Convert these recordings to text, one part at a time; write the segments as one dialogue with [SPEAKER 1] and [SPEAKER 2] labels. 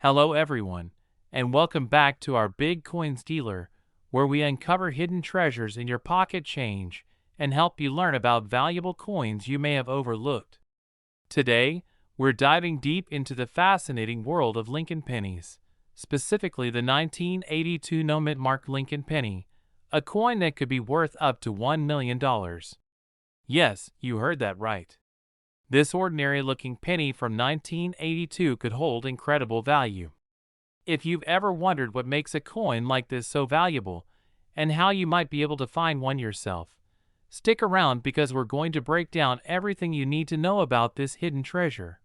[SPEAKER 1] Hello everyone, and welcome back to our Big Coins Dealer, where we uncover hidden treasures in your pocket change and help you learn about valuable coins you may have overlooked. Today, we're diving deep into the fascinating world of Lincoln pennies, specifically the 1982 no-mint mark Lincoln penny, a coin that could be worth up to $1 million. Yes, you heard that right. This ordinary-looking penny from 1982 could hold incredible value. If you've ever wondered what makes a coin like this so valuable, and how you might be able to find one yourself, stick around because we're going to break down everything you need to know about this hidden treasure.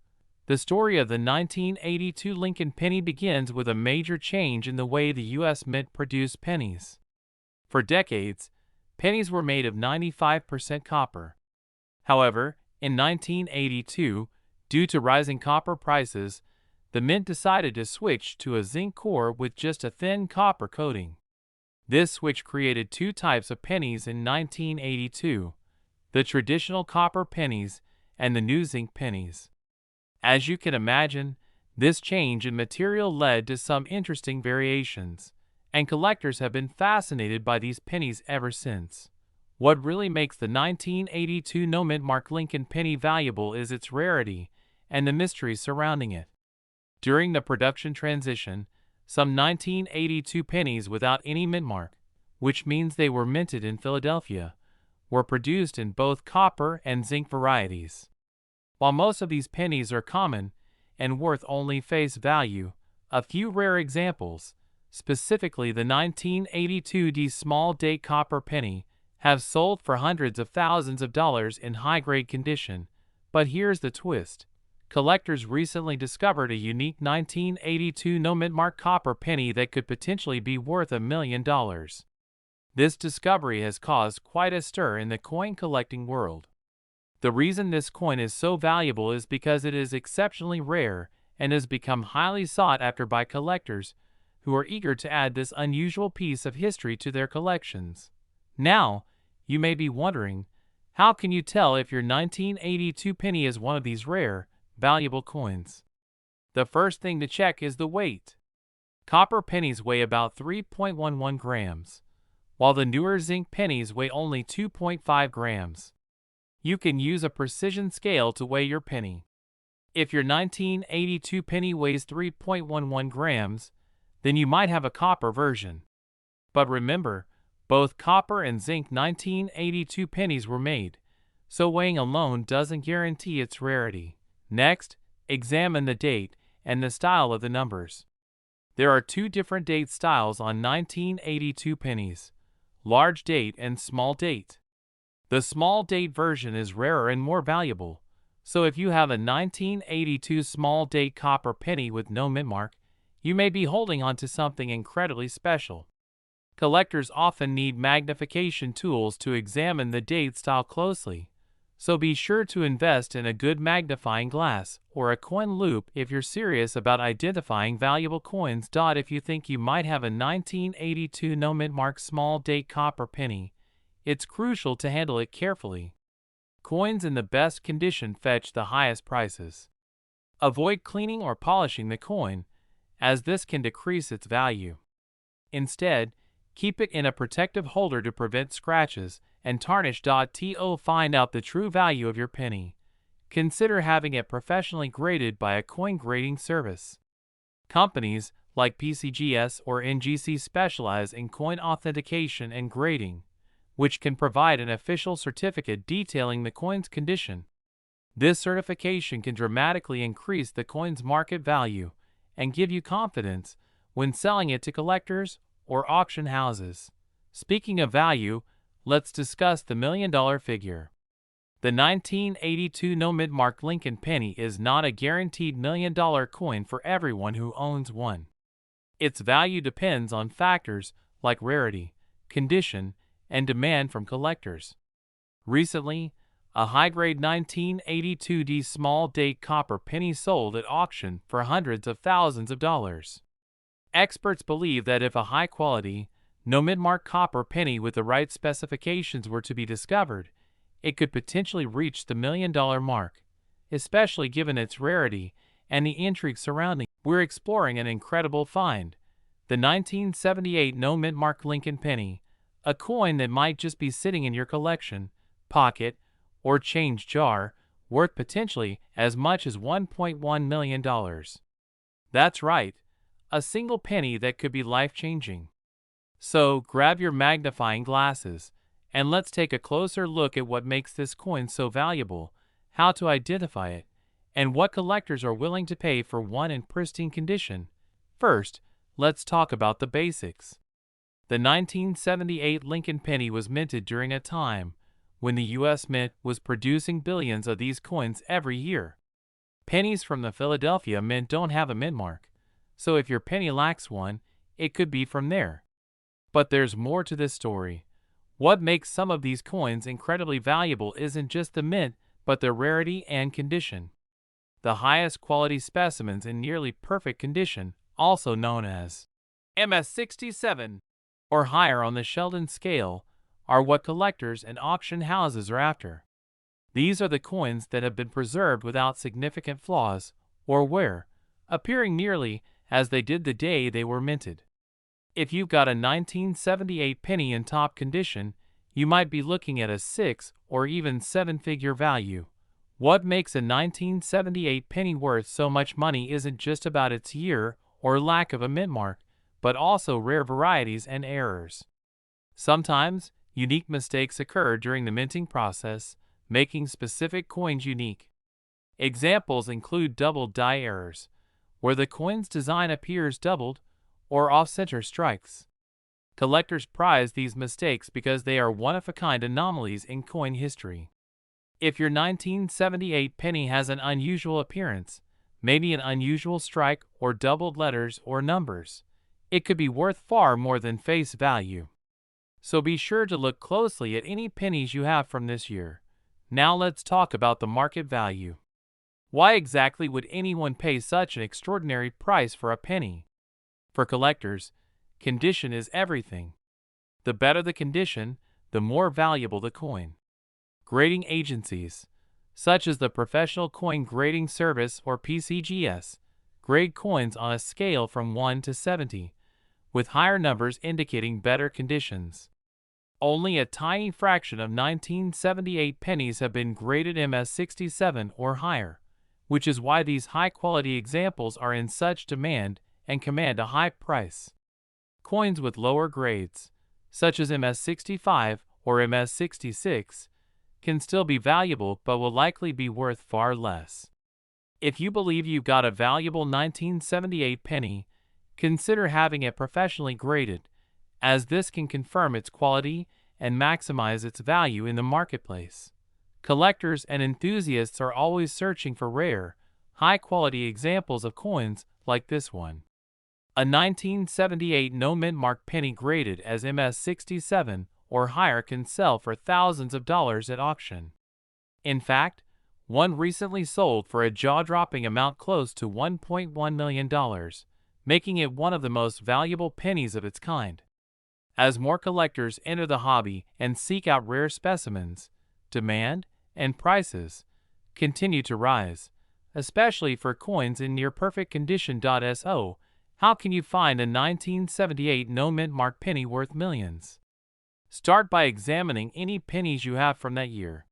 [SPEAKER 1] The story of the 1982 Lincoln penny begins with a major change in the way the U.S. Mint produced pennies. For decades, pennies were made of 95% copper. However, in 1982, due to rising copper prices, the mint decided to switch to a zinc core with just a thin copper coating. This switch created two types of pennies in 1982, the traditional copper pennies and the new zinc pennies. As you can imagine, this change in material led to some interesting variations, and collectors have been fascinated by these pennies ever since. What really makes the 1982 no-mint mark Lincoln penny valuable is its rarity and the mystery surrounding it. During the production transition, some 1982 pennies without any mint mark, which means they were minted in Philadelphia, were produced in both copper and zinc varieties. While most of these pennies are common and worth only face value, a few rare examples, specifically the 1982 small date copper penny, have sold for hundreds of thousands of dollars in high-grade condition. But here's the twist. Collectors recently discovered a unique 1982 no-mint mark copper penny that could potentially be worth $1 million. This discovery has caused quite a stir in the coin collecting world. The reason this coin is so valuable is because it is exceptionally rare and has become highly sought after by collectors who are eager to add this unusual piece of history to their collections. Now, you may be wondering, how can you tell if your 1982 penny is one of these rare, valuable coins? The first thing to check is the weight. Copper pennies weigh about 3.11 grams, while the newer zinc pennies weigh only 2.5 grams. You can use a precision scale to weigh your penny. If your 1982 penny weighs 3.11 grams, then you might have a copper version. But remember, both copper and zinc 1982 pennies were made, so weighing alone doesn't guarantee its rarity. Next, examine the date and the style of the numbers. There are two different date styles on 1982 pennies, large date and small date. The small date version is rarer and more valuable, so if you have a 1982 small date copper penny with no mint mark, you may be holding on to something incredibly special. Collectors often need magnification tools to examine the date style closely, so be sure to invest in a good magnifying glass or a coin loupe if you're serious about identifying valuable coins. If you think you might have a 1982 no-mint mark small date copper penny, it's crucial to handle it carefully. Coins in the best condition fetch the highest prices. Avoid cleaning or polishing the coin, as this can decrease its value. Instead, keep it in a protective holder to prevent scratches and tarnish. To find out the true value of your penny, consider having it professionally graded by a coin grading service. Companies like PCGS or NGC specialize in coin authentication and grading, which can provide an official certificate detailing the coin's condition. This certification can dramatically increase the coin's market value and give you confidence when selling it to collectors or auction houses. Speaking of value, let's discuss the $1 million figure. The 1982 no-mint mark Lincoln penny is not a guaranteed $1 million coin for everyone who owns one. Its value depends on factors like rarity, condition, and demand from collectors. Recently, a high-grade 1982 small date copper penny sold at auction for hundreds of thousands of dollars. Experts believe that if a high-quality, no-mint mark copper penny with the right specifications were to be discovered, it could potentially reach the $1 million mark, especially given its rarity and the intrigue surrounding it. we're exploring an incredible find, the 1978 no-mint mark Lincoln penny, a coin that might just be sitting in your collection, pocket, or change jar, worth potentially as much as $1.1 million. That's right, a single penny that could be life-changing. So grab your magnifying glasses, and let's take a closer look at what makes this coin so valuable, how to identify it, and what collectors are willing to pay for one in pristine condition. First, let's talk about the basics. The 1978 Lincoln penny was minted during a time when the U.S. Mint was producing billions of these coins every year. Pennies from the Philadelphia Mint don't have a mint mark, so if your penny lacks one, it could be from there. But there's more to this story. What makes some of these coins incredibly valuable isn't just the mint, but their rarity and condition. The highest quality specimens in nearly perfect condition, also known as MS67 or higher on the Sheldon scale, are what collectors and auction houses are after. These are the coins that have been preserved without significant flaws or wear, appearing nearly as they did the day they were minted. If you've got a 1978 penny in top condition, you might be looking at a 6 or even 7-figure value. What makes a 1978 penny worth so much money isn't just about its year or lack of a mint mark, but also rare varieties and errors. Sometimes, unique mistakes occur during the minting process, making specific coins unique. Examples include double die errors, where the coin's design appears doubled, or off-center strikes. Collectors prize these mistakes because they are one-of-a-kind anomalies in coin history. If your 1978 penny has an unusual appearance, maybe an unusual strike or doubled letters or numbers, it could be worth far more than face value. So be sure to look closely at any pennies you have from this year. Now let's talk about the market value. Why exactly would anyone pay such an extraordinary price for a penny? For collectors, condition is everything. The better the condition, the more valuable the coin. Grading agencies, such as the Professional Coin Grading Service or PCGS, grade coins on a scale from 1 to 70, with higher numbers indicating better conditions. Only a tiny fraction of 1978 pennies have been graded MS67 or higher, which is why these high-quality examples are in such demand and command a high price. Coins with lower grades, such as MS65 or MS66, can still be valuable but will likely be worth far less. If you believe you've got a valuable 1978 penny, consider having it professionally graded, as this can confirm its quality and maximize its value in the marketplace. Collectors and enthusiasts are always searching for rare, high-quality examples of coins like this one. A 1978 no-mint mark penny graded as MS67 or higher can sell for thousands of dollars at auction. In fact, one recently sold for a jaw-dropping amount close to $1.1 million, making it one of the most valuable pennies of its kind. As more collectors enter the hobby and seek out rare specimens, demand and prices continue to rise, especially for coins in near-perfect condition. So, how can you find a 1978 no-mint mark penny worth millions? Start by examining any pennies you have from that year.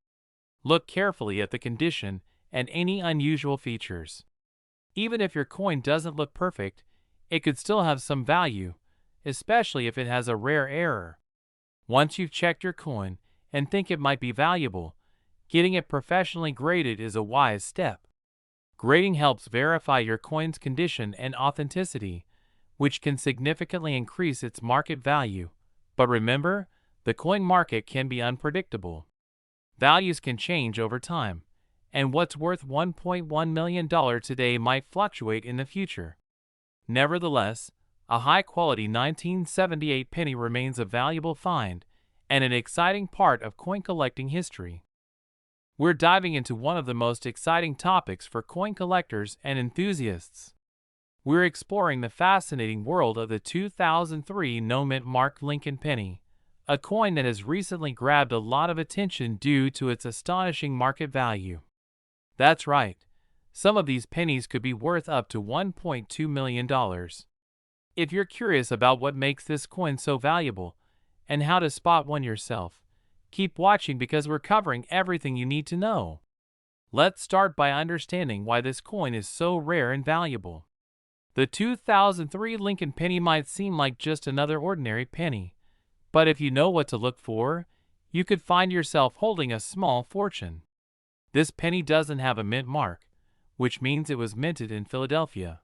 [SPEAKER 1] Look carefully at the condition and any unusual features. Even if your coin doesn't look perfect, it could still have some value, especially if it has a rare error. Once you've checked your coin and think it might be valuable, getting it professionally graded is a wise step. Grading helps verify your coin's condition and authenticity, which can significantly increase its market value. But remember, the coin market can be unpredictable. Values can change over time, and what's worth $1.1 million today might fluctuate in the future. Nevertheless, a high-quality 1978 penny remains a valuable find and an exciting part of coin collecting history. We're diving into one of the most exciting topics for coin collectors and enthusiasts. We're exploring the fascinating world of the 2003 no-mint mark Lincoln penny, a coin that has recently grabbed a lot of attention due to its astonishing market value. That's right, Some of these pennies could be worth up to $1.2 million. If you're curious about what makes this coin so valuable and how to spot one yourself, keep watching because we're covering everything you need to know. Let's start by understanding why this coin is so rare and valuable. The 2003 Lincoln penny might seem like just another ordinary penny, but if you know what to look for, you could find yourself holding a small fortune. This penny doesn't have a mint mark, which means it was minted in Philadelphia.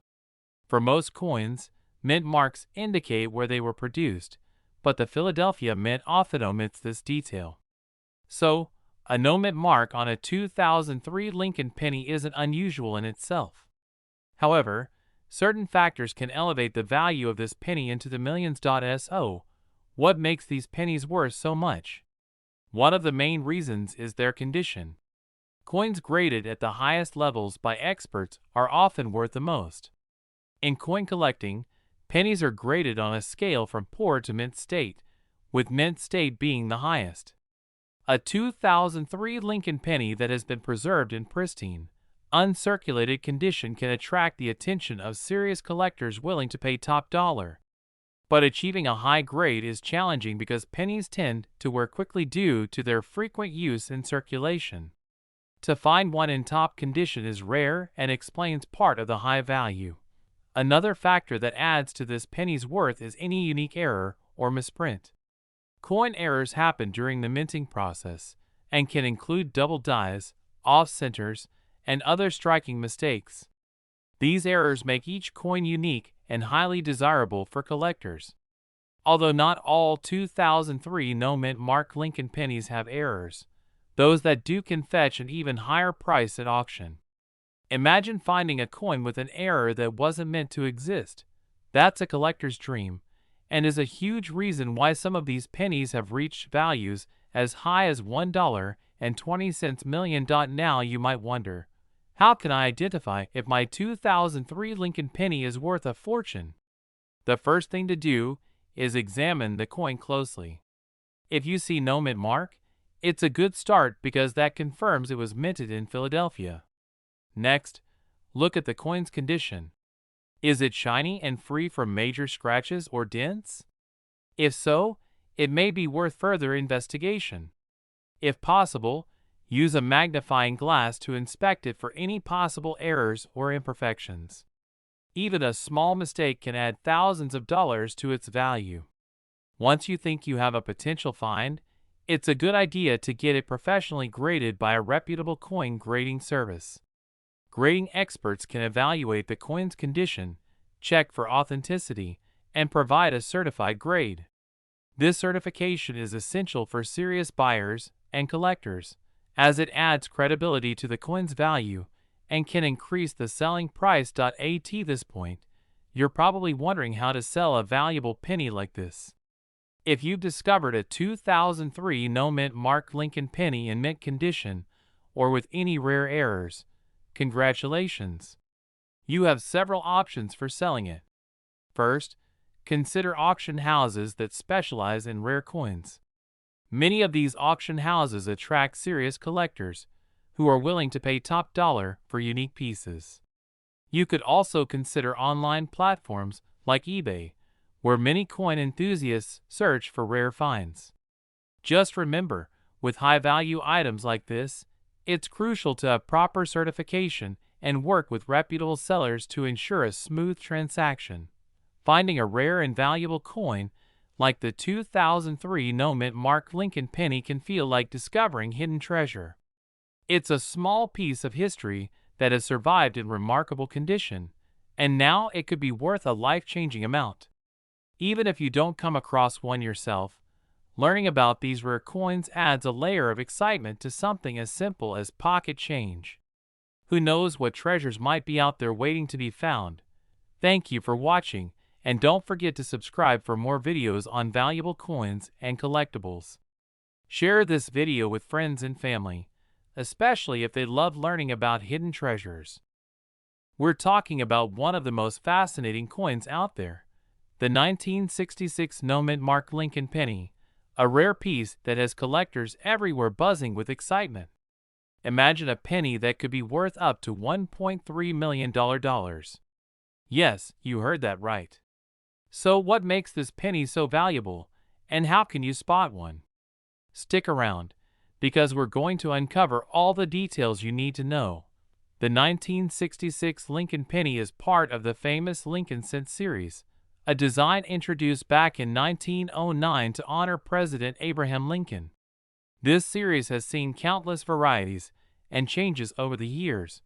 [SPEAKER 1] For most coins, mint marks indicate where they were produced, but the Philadelphia Mint often omits this detail. So, a no mint mark on a 2003 Lincoln penny isn't unusual in itself. However, certain factors can elevate the value of this penny into the millions. So, what makes these pennies worth so much? One of the main reasons is their condition. Coins graded at the highest levels by experts are often worth the most. In coin collecting, pennies are graded on a scale from poor to mint state, with mint state being the highest. A 2003 Lincoln penny that has been preserved in pristine, uncirculated condition can attract the attention of serious collectors willing to pay top dollar. But achieving a high grade is challenging because pennies tend to wear quickly due to their frequent use in circulation. To find one in top condition is rare and explains part of the high value. Another factor that adds to this penny's worth is any unique error or misprint. Coin errors happen during the minting process and can include double dies, off-centers, and other striking mistakes. These errors make each coin unique and highly desirable for collectors. Although not all 2003 no mint mark Lincoln pennies have errors, those that do can fetch an even higher price at auction. Imagine finding a coin with an error that wasn't meant to exist. That's a collector's dream, and is a huge reason why some of these pennies have reached values as high as $1.20 million. Now you might wonder, how can I identify if my 2003 Lincoln penny is worth a fortune? The first thing to do is examine the coin closely. If you see no mint mark, it's a good start because that confirms it was minted in Philadelphia. Next, look at the coin's condition. Is it shiny and free from major scratches or dents? If so, it may be worth further investigation. If possible, use a magnifying glass to inspect it for any possible errors or imperfections. Even a small mistake can add thousands of dollars to its value. Once you think you have a potential find, it's a good idea to get it professionally graded by a reputable coin grading service. Grading experts can evaluate the coin's condition, check for authenticity, and provide a certified grade. This certification is essential for serious buyers and collectors, as it adds credibility to the coin's value and can increase the selling price. At this point, you're probably wondering how to sell a valuable penny like this. If you've discovered a 2003 no mint mark Lincoln penny in mint condition or with any rare errors, congratulations! You have several options for selling it. First, consider auction houses that specialize in rare coins. Many of these auction houses attract serious collectors who are willing to pay top dollar for unique pieces. You could also consider online platforms like eBay, where many coin enthusiasts search for rare finds. Just remember, with high-value items like this, it's crucial to have proper certification and work with reputable sellers to ensure a smooth transaction. Finding a rare and valuable coin like the 2003 no mint mark Lincoln penny can feel like discovering hidden treasure. It's a small piece of history that has survived in remarkable condition, and now it could be worth a life-changing amount. Even if you don't come across one yourself, learning about these rare coins adds a layer of excitement to something as simple as pocket change. Who knows what treasures might be out there waiting to be found? Thank you for watching, and don't forget to subscribe for more videos on valuable coins and collectibles. Share this video with friends and family, especially if they love learning about hidden treasures. We're talking about one of the most fascinating coins out there, the 1966 no mint mark Lincoln penny, a rare piece that has collectors everywhere buzzing with excitement. Imagine a penny that could be worth up to $1.3 million. Yes, you heard that right. So what makes this penny so valuable, and how can you spot one? Stick around, because we're going to uncover all the details you need to know. The 1966 Lincoln penny is part of the famous Lincoln Cent series, a design introduced back in 1909 to honor President Abraham Lincoln. This series has seen countless varieties and changes over the years,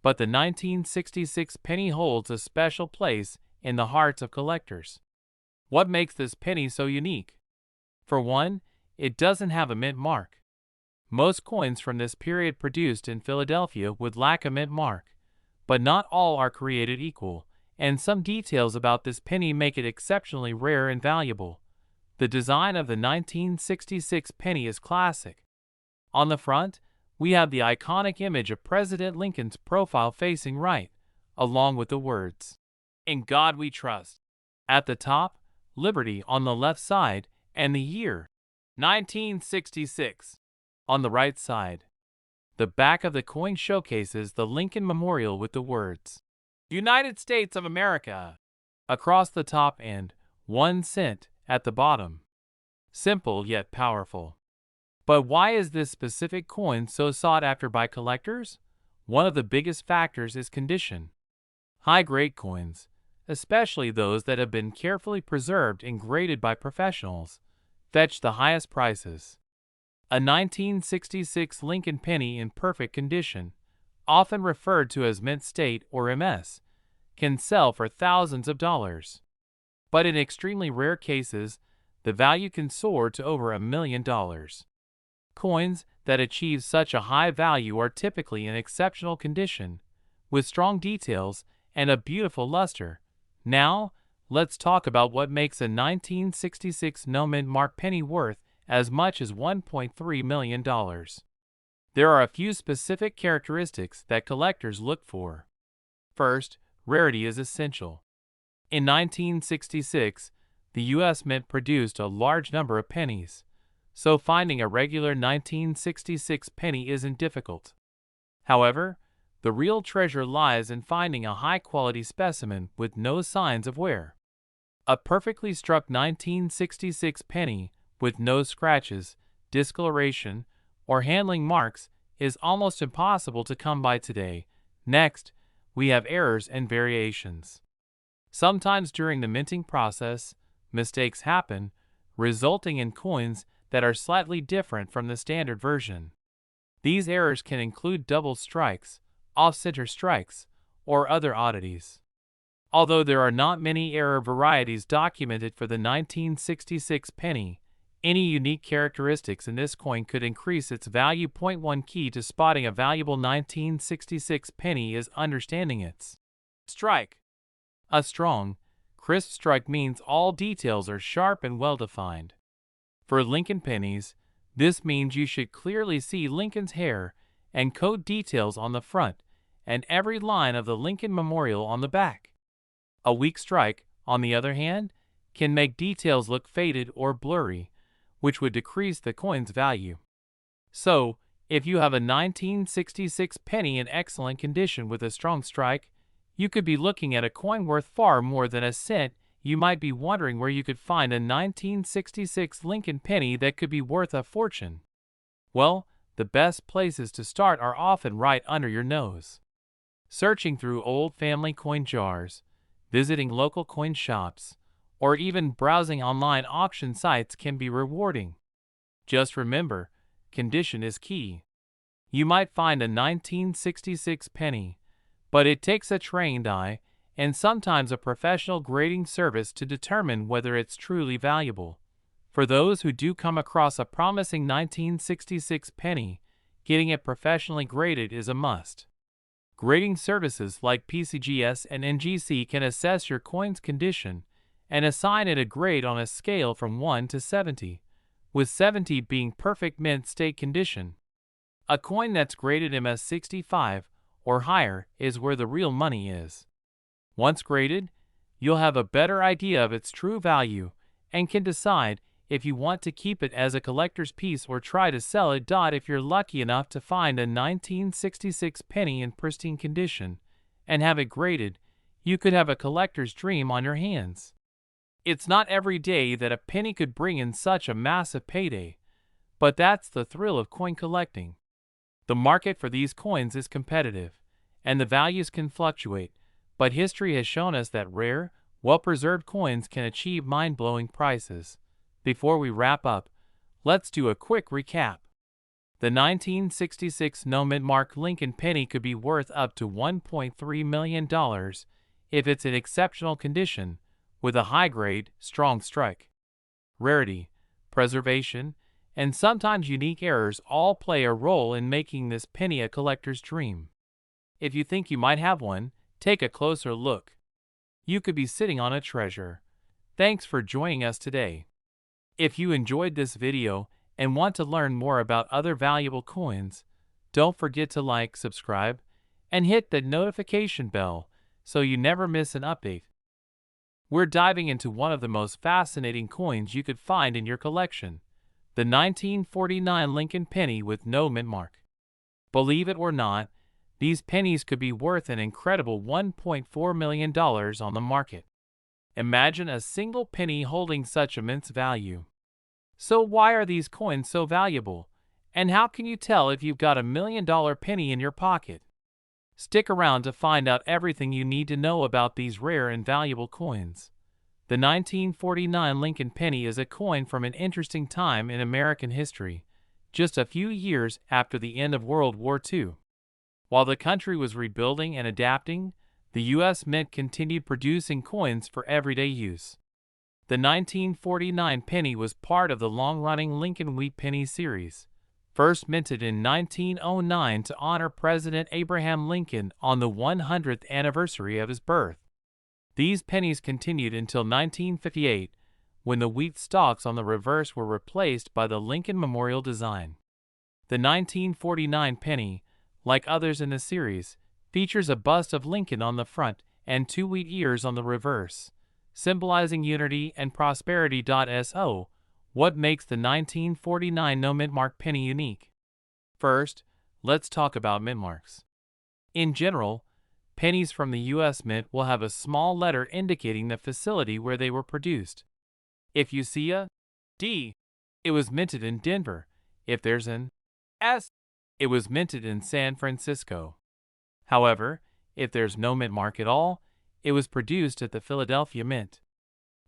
[SPEAKER 1] but the 1966 penny holds a special place in the hearts of collectors. What makes this penny so unique? For one, it doesn't have a mint mark. Most coins from this period produced in Philadelphia would lack a mint mark, but not all are created equal, and some details about this penny make it exceptionally rare and valuable. The design of the 1966 penny is classic. On the front, we have the iconic image of President Lincoln's profile facing right, along with the words, "In God We Trust." At the top, Liberty on the left side, and the year, 1966, on the right side. The back of the coin showcases the Lincoln Memorial with the words, "United States of America," across the top and 1 cent at the bottom. Simple yet powerful. But why is this specific coin so sought after by collectors? One of the biggest factors is condition. High-grade coins, especially those that have been carefully preserved and graded by professionals, fetch the highest prices. A 1966 Lincoln penny in perfect condition, often referred to as mint state or MS, can sell for thousands of dollars. But in extremely rare cases, the value can soar to over $1 million. Coins that achieve such a high value are typically in exceptional condition, with strong details and a beautiful luster. Now, let's talk about what makes a 1966 no-mint mark penny worth as much as $1.3 million. There are a few specific characteristics that collectors look for. First, rarity is essential. In 1966, the U.S. Mint produced a large number of pennies, so finding a regular 1966 penny isn't difficult. However, the real treasure lies in finding a high-quality specimen with no signs of wear. A perfectly struck 1966 penny with no scratches, discoloration, or handling marks is almost impossible to come by today. Next, we have errors and variations. Sometimes during the minting process, mistakes happen, resulting in coins that are slightly different from the standard version. These errors can include double strikes, off-center strikes, or other oddities. Although there are not many error varieties documented for the 1966 penny, any unique characteristics in this coin could increase its value. One key to spotting a valuable 1966 penny is understanding its strike. A strong, crisp strike means all details are sharp and well-defined. For Lincoln pennies, this means you should clearly see Lincoln's hair and coat details on the front and every line of the Lincoln Memorial on the back. A weak strike, on the other hand, can make details look faded or blurry, which would decrease the coin's value. So, if you have a 1966 penny in excellent condition with a strong strike, you could be looking at a coin worth far more than a cent. You might be wondering where you could find a 1966 Lincoln penny that could be worth a fortune. Well, the best places to start are often right under your nose. Searching through old family coin jars, visiting local coin shops, or even browsing online auction sites can be rewarding. Just remember, condition is key. You might find a 1966 penny, but it takes a trained eye and sometimes a professional grading service to determine whether it's truly valuable. For those who do come across a promising 1966 penny, getting it professionally graded is a must. Grading services like PCGS and NGC can assess your coin's condition and assign it a grade on a scale from 1 to 70, with 70 being perfect mint state condition. A coin that's graded MS 65 or higher is where the real money is. Once graded, you'll have a better idea of its true value and can decide if you want to keep it as a collector's piece or try to sell it. If you're lucky enough to find a 1966 penny in pristine condition and have it graded, you could have a collector's dream on your hands. It's not every day that a penny could bring in such a massive payday, but that's the thrill of coin collecting. The market for these coins is competitive, and the values can fluctuate, but history has shown us that rare, well-preserved coins can achieve mind-blowing prices. Before we wrap up, let's do a quick recap. The 1966 no-mint mark Lincoln penny could be worth up to $1.3 million if it's in exceptional condition, with a high-grade, strong strike. Rarity, preservation, and sometimes unique errors all play a role in making this penny a collector's dream. If you think you might have one, take a closer look. You could be sitting on a treasure. Thanks for joining us today. If you enjoyed this video and want to learn more about other valuable coins, don't forget to like, subscribe, and hit the notification bell so you never miss an update. We're diving into one of the most fascinating coins you could find in your collection, the 1949 Lincoln penny with no mint mark. Believe it or not, these pennies could be worth an incredible $1.4 million on the market. Imagine a single penny holding such immense value. So why are these coins so valuable? And how can you tell if you've got $1 million penny in your pocket? Stick around to find out everything you need to know about these rare and valuable coins. The 1949 Lincoln penny is a coin from an interesting time in American history, just a few years after the end of World War II. While the country was rebuilding and adapting, the U.S. Mint continued producing coins for everyday use. The 1949 penny was part of the long-running Lincoln Wheat Penny series, first minted in 1909 to honor President Abraham Lincoln on the 100th anniversary of his birth. These pennies continued until 1958, when the wheat stalks on the reverse were replaced by the Lincoln Memorial design. The 1949 penny, like others in the series, features a bust of Lincoln on the front and 2 wheat ears on the reverse, symbolizing unity and prosperity. So, what makes the 1949 no-mint mark penny unique? First, let's talk about mint marks. In general, pennies from the U.S. Mint will have a small letter indicating the facility where they were produced. If you see a D, it was minted in Denver. If there's an S, it was minted in San Francisco. However, if there's no mint mark at all, it was produced at the Philadelphia Mint.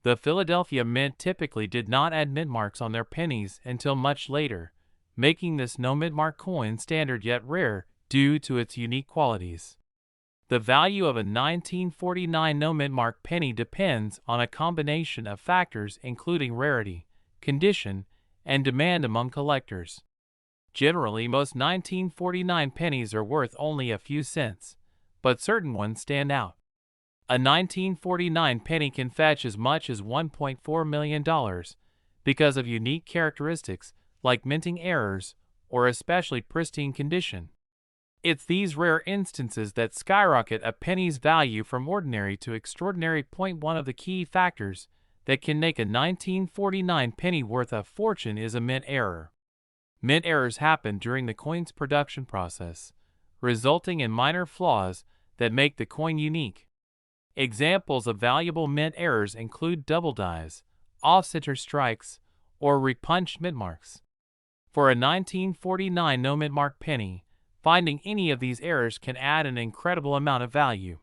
[SPEAKER 1] The Philadelphia Mint typically did not add mint marks on their pennies until much later, making this no mint mark coin standard yet rare due to its unique qualities. The value of a 1949 no mint mark penny depends on a combination of factors including rarity, condition, and demand among collectors. Generally, most 1949 pennies are worth only a few cents, but certain ones stand out. A 1949 penny can fetch as much as $1.4 million because of unique characteristics like minting errors or especially pristine condition. It's these rare instances that skyrocket a penny's value from ordinary to extraordinary. One of the key factors that can make a 1949 penny worth a fortune is a mint error. Mint errors happen during the coin's production process, resulting in minor flaws that make the coin unique. Examples of valuable mint errors include double dies, off-center strikes, or repunched mint marks. For a 1949 no mint mark penny, finding any of these errors can add an incredible amount of value.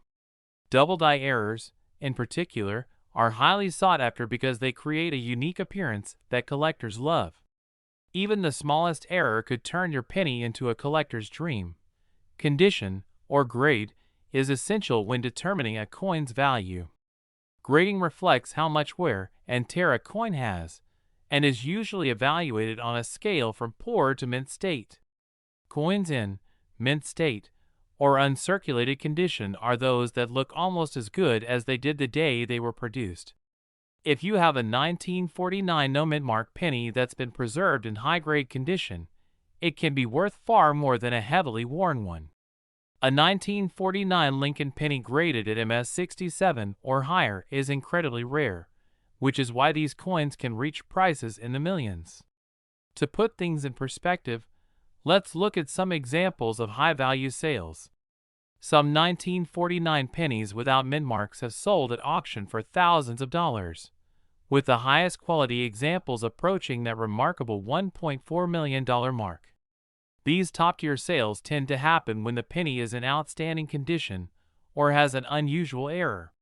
[SPEAKER 1] Double die errors, in particular, are highly sought after because they create a unique appearance that collectors love. Even the smallest error could turn your penny into a collector's dream. Condition, or grade, is essential when determining a coin's value. Grading reflects how much wear and tear a coin has, and is usually evaluated on a scale from poor to mint state. Coins in mint state or uncirculated condition are those that look almost as good as they did the day they were produced. If you have a 1949 no mint mark penny that's been preserved in high-grade condition, it can be worth far more than a heavily worn one. A 1949 Lincoln penny graded at MS 67 or higher is incredibly rare, which is why these coins can reach prices in the millions. To put things in perspective, let's look at some examples of high-value sales. Some 1949 pennies without mint marks have sold at auction for thousands of dollars, with the highest quality examples approaching that remarkable $1.4 million mark. These top-tier sales tend to happen when the penny is in outstanding condition or has an unusual error.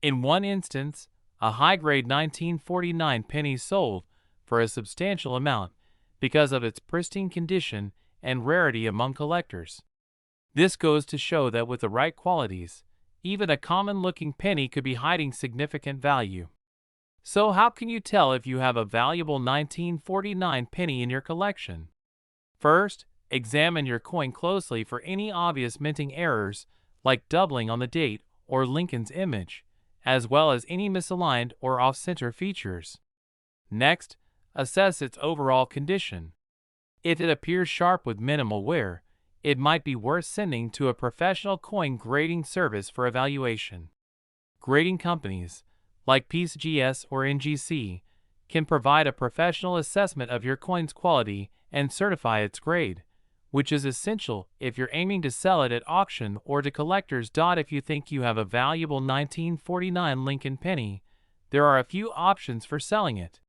[SPEAKER 1] In one instance, a high-grade 1949 penny sold for a substantial amount because of its pristine condition and rarity among collectors. This goes to show that with the right qualities, even a common-looking penny could be hiding significant value. So how can you tell if you have a valuable 1949 penny in your collection? First, examine your coin closely for any obvious minting errors like doubling on the date or Lincoln's image, as well as any misaligned or off-center features. Next, assess its overall condition. If it appears sharp with minimal wear, it might be worth sending to a professional coin grading service for evaluation. Grading companies, like PCGS or NGC, can provide a professional assessment of your coin's quality and certify its grade, which is essential if you're aiming to sell it at auction or to collectors. If you think you have a valuable 1949 Lincoln penny, there are a few options for selling it.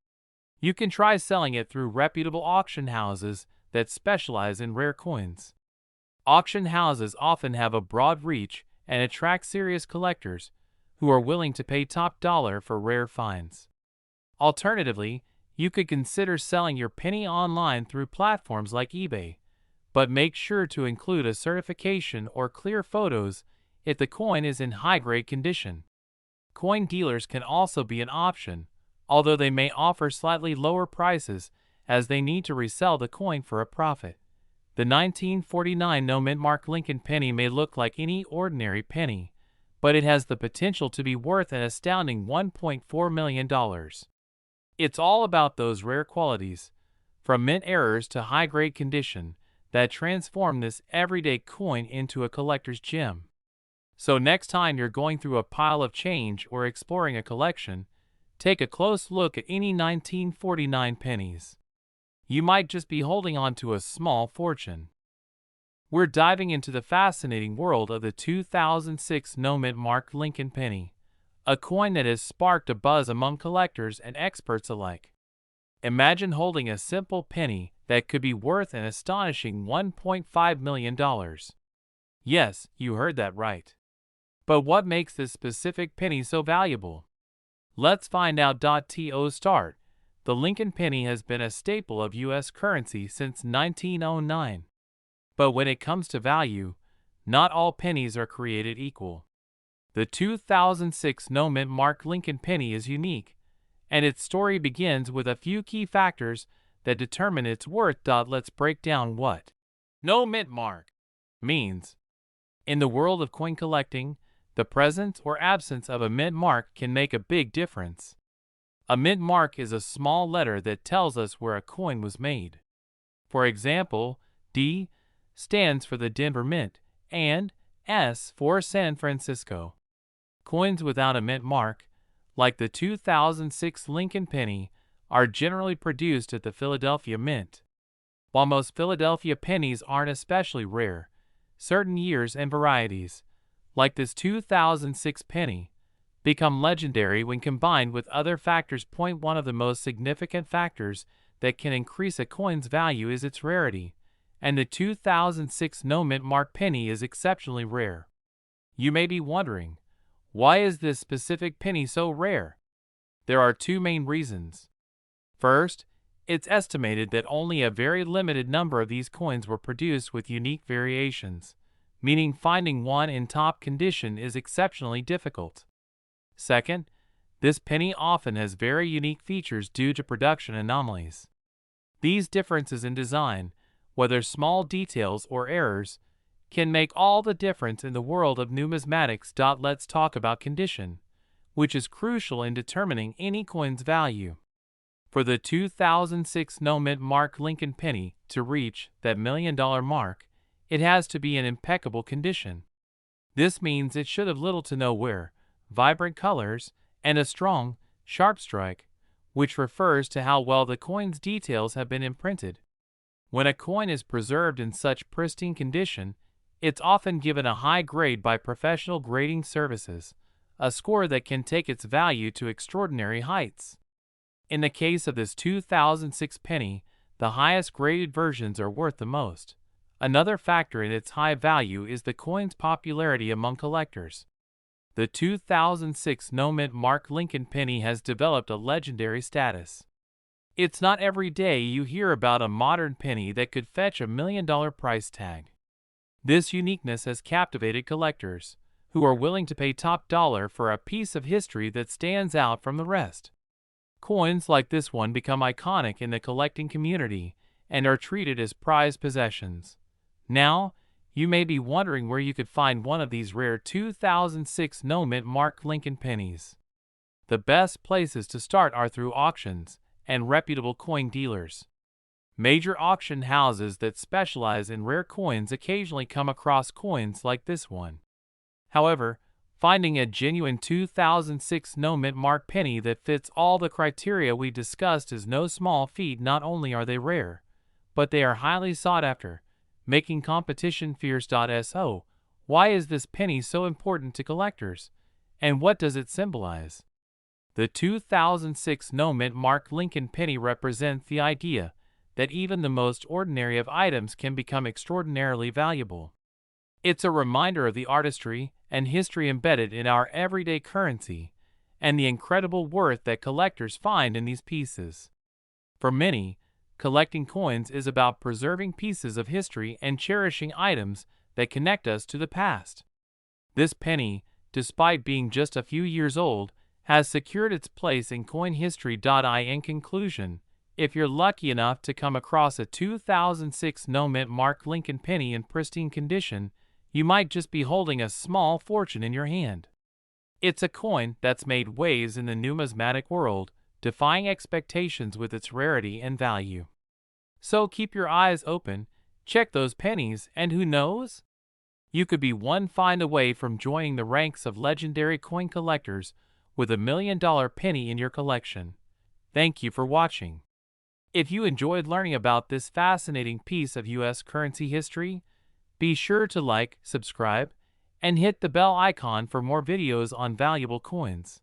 [SPEAKER 1] You can try selling it through reputable auction houses that specialize in rare coins. Auction houses often have a broad reach and attract serious collectors who are willing to pay top dollar for rare finds. Alternatively, you could consider selling your penny online through platforms like eBay, but make sure to include a certification or clear photos if the coin is in high-grade condition. Coin dealers can also be an option, although they may offer slightly lower prices as they need to resell the coin for a profit. The 1949 no mint mark Lincoln penny may look like any ordinary penny, but it has the potential to be worth an astounding $1.4 million. It's all about those rare qualities, from mint errors to high-grade condition, that transform this everyday coin into a collector's gem. So next time you're going through a pile of change or exploring a collection, take a close look at any 1949 pennies. You might just be holding on to a small fortune. We're diving into the fascinating world of the 2006 no mint mark Lincoln penny, a coin that has sparked a buzz among collectors and experts alike. Imagine holding a simple penny that could be worth an astonishing $1.5 million. Yes, you heard that right. But what makes this specific penny so valuable? Let's find out. To start, the Lincoln penny has been a staple of U.S. currency since 1909. But when it comes to value, not all pennies are created equal. The 2006 no mint mark Lincoln penny is unique, and its story begins with a few key factors that determine its worth. Let's break down what no mint mark means. In the world of coin collecting, the presence or absence of a mint mark can make a big difference. A mint mark is a small letter that tells us where a coin was made. For example, D stands for the Denver Mint and S for San Francisco. Coins without a mint mark, like the 2006 Lincoln penny, are generally produced at the Philadelphia Mint. While most Philadelphia pennies aren't especially rare, certain years and varieties, like this 2006 penny, become legendary when combined with other factors. One of the most significant factors that can increase a coin's value is its rarity, and the 2006 no mint mark penny is exceptionally rare. You may be wondering, why is this specific penny so rare? There are two main reasons. First, it's estimated that only a very limited number of these coins were produced with unique variations, meaning finding one in top condition is exceptionally difficult. Second, this penny often has very unique features due to production anomalies. These differences in design, whether small details or errors, can make all the difference in the world of numismatics. Let's talk about condition, which is crucial in determining any coin's value. For the 2006 no mint mark Lincoln penny to reach that $1 million mark, it has to be in impeccable condition. This means it should have little to no wear, vibrant colors, and a strong, sharp strike, which refers to how well the coin's details have been imprinted. When a coin is preserved in such pristine condition, it's often given a high grade by professional grading services, a score that can take its value to extraordinary heights. In the case of this 2006 penny, the highest graded versions are worth the most. Another factor in its high value is the coin's popularity among collectors. The 2006 no-mint Mark Lincoln penny has developed a legendary status. It's not every day you hear about a modern penny that could fetch $1 million price tag. This uniqueness has captivated collectors, who are willing to pay top dollar for a piece of history that stands out from the rest. Coins like this one become iconic in the collecting community and are treated as prized possessions. Now, you may be wondering where you could find one of these rare 2006 no-mint Mark Lincoln pennies. The best places to start are through auctions and reputable coin dealers. Major auction houses that specialize in rare coins occasionally come across coins like this one. However, finding a genuine 2006 no-mint Mark penny that fits all the criteria we discussed is no small feat. Not only are they rare, but they are highly sought after, making competition fierce. So, why is this penny so important to collectors, and what does it symbolize? The 2006 no-mint Mark Lincoln penny represents the idea that even the most ordinary of items can become extraordinarily valuable. It's a reminder of the artistry and history embedded in our everyday currency, and the incredible worth that collectors find in these pieces. For many, collecting coins is about preserving pieces of history and cherishing items that connect us to the past. This penny, despite being just a few years old, has secured its place in coin history. In conclusion, if you're lucky enough to come across a 2006 no-mint Mark Lincoln penny in pristine condition, you might just be holding a small fortune in your hand. It's a coin that's made waves in the numismatic world, defying expectations with its rarity and value. So keep your eyes open, check those pennies, and who knows? You could be one find away from joining the ranks of legendary coin collectors with $1 million penny in your collection. Thank you for watching. If you enjoyed learning about this fascinating piece of U.S. currency history, be sure to like, subscribe, and hit the bell icon for more videos on valuable coins.